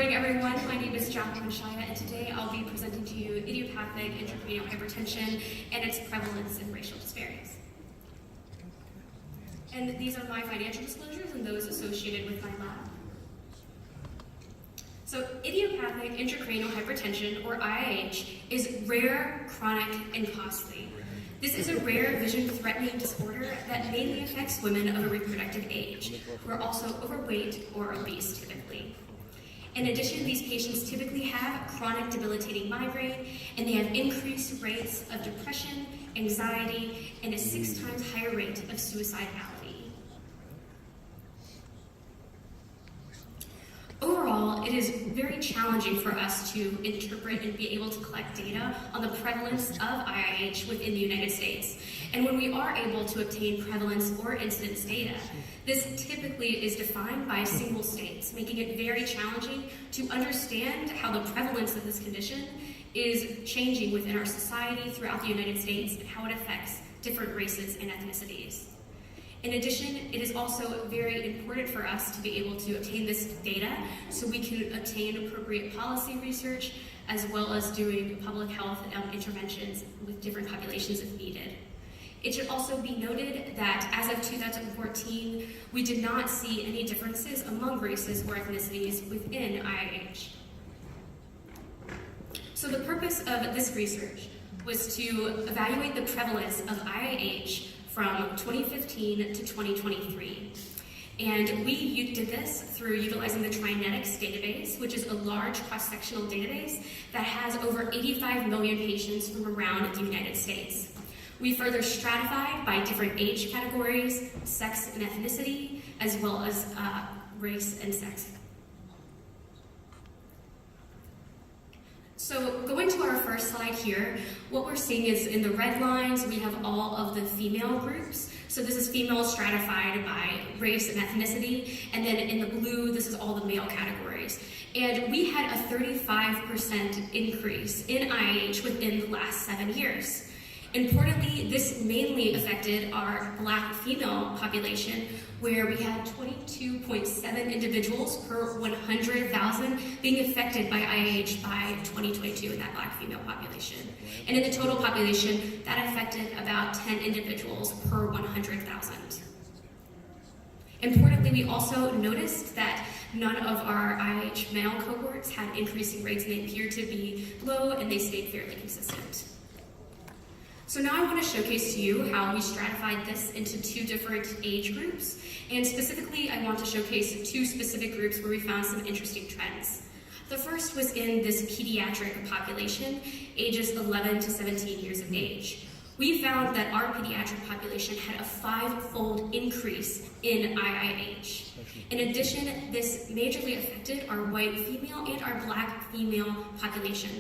morning, everyone. My name is Jacqueline Shaya, and today I'll be presenting to you idiopathic intracranial hypertension and its prevalence and racial disparities. And these are my financial disclosures and those associated with my lab. So idiopathic intracranial hypertension, or IIH, is rare, chronic, and costly. This is a rare vision-threatening disorder that mainly affects women of a reproductive age, who are also overweight or obese typically. In addition, these patients typically have chronic debilitating migraine, and they have increased rates of depression, anxiety, and a 6 times higher rate of suicidality. Overall, it is very challenging for us to interpret and be able to collect data on the prevalence of IIH within the United States. And when we are able to obtain prevalence or incidence data, this typically is defined by single states, making it very challenging to understand how the prevalence of this condition is changing within our society throughout the United States and how it affects different races and ethnicities. In addition, it is also very important for us to be able to obtain this data so we can obtain appropriate policy research as well as doing public health interventions with different populations if needed. It should also be noted that as of 2014, we did not see any differences among races or ethnicities within IIH. So the purpose of this research was to evaluate the prevalence of IIH from 2015 to 2023. And we did this through utilizing the Trinetics database, which is a large cross-sectional database that has over 85 million patients from around the United States. We further stratified by different age categories, sex and ethnicity, as well as race and sex. So going to our first slide here, what we're seeing is in the red lines, we have all of the female groups. So this is female stratified by race and ethnicity. And then in the blue, this is all the male categories. And we had a 35% increase in IIH within the last 7 years. Importantly, this mainly affected our Black female population, where we had 22.7 individuals per 100,000 being affected by IIH by 2022 in that Black female population. And in the total population, that affected about 10 individuals per 100,000. Importantly, we also noticed that none of our IIH male cohorts had increasing rates, and they appeared to be low, and they stayed fairly consistent. So now I want to showcase to you how we stratified this into 2 different age groups, and specifically I want to showcase 2 specific groups where we found some interesting trends. The first was in this pediatric population, ages 11 to 17 years of age. We found that our pediatric population had a 5-fold increase in IIH. In addition, this majorly affected our white female and our Black female population.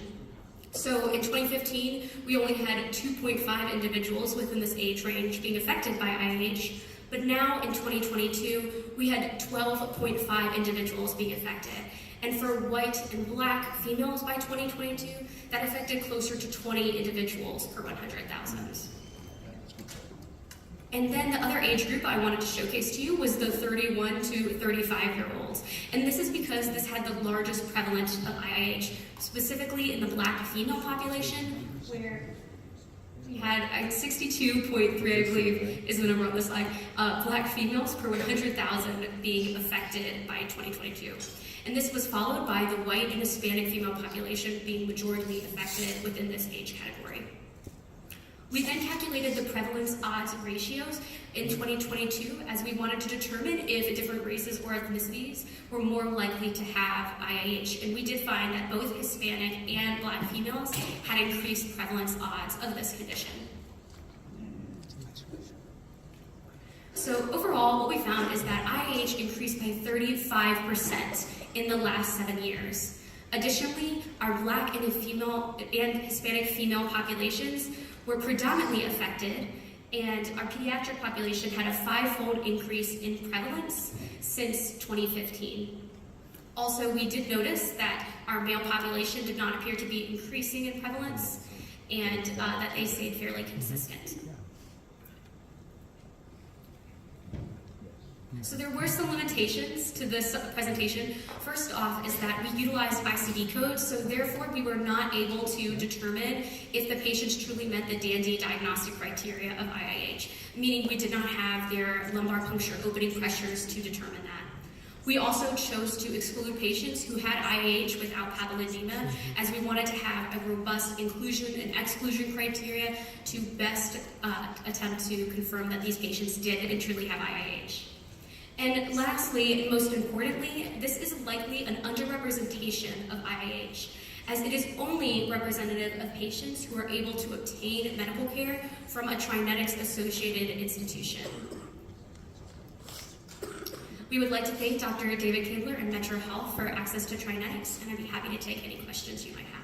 So in 2015, we only had 2.5 individuals within this age range being affected by IIH, but now in 2022, we had 12.5 individuals being affected. And for white and Black females by 2022, that affected closer to 20 individuals per 100,000. And then the other age group I wanted to showcase to you was the 31 to 35-year-olds. And this is because this had the largest prevalence of IIH, specifically in the Black female population, where we had 62.3, I believe, is the number on this slide, Black females per 100,000 being affected by 2022. And this was followed by the white and Hispanic female population being majority affected within this age category. We then calculated the prevalence odds ratios in 2022 as we wanted to determine if different races or ethnicities were more likely to have IIH. And we did find that both Hispanic and Black females had increased prevalence odds of this condition. So overall, what we found is that IIH increased by 35% in the last 7 years. Additionally, our Black and Hispanic female populations were predominantly affected, and our pediatric population had a 5-fold increase in prevalence since 2015. Also, we did notice that our male population did not appear to be increasing in prevalence, and that they stayed fairly consistent. So there were some limitations to this presentation. First off is that we utilized ICD codes, so therefore we were not able to determine if the patients truly met the dandy diagnostic criteria of IIH, meaning we did not have their lumbar puncture opening pressures to determine that. We also chose to exclude patients who had IIH without papilledema, as we wanted to have a robust inclusion and exclusion criteria to best attempt to confirm that these patients did and truly have IIH. And lastly, and most importantly, this is likely an underrepresentation of IIH, as it is only representative of patients who are able to obtain medical care from a Trinetics-associated institution. We would like to thank Dr. David Kingler and Metro Health for access to Trinetics, and I'd be happy to take any questions you might have.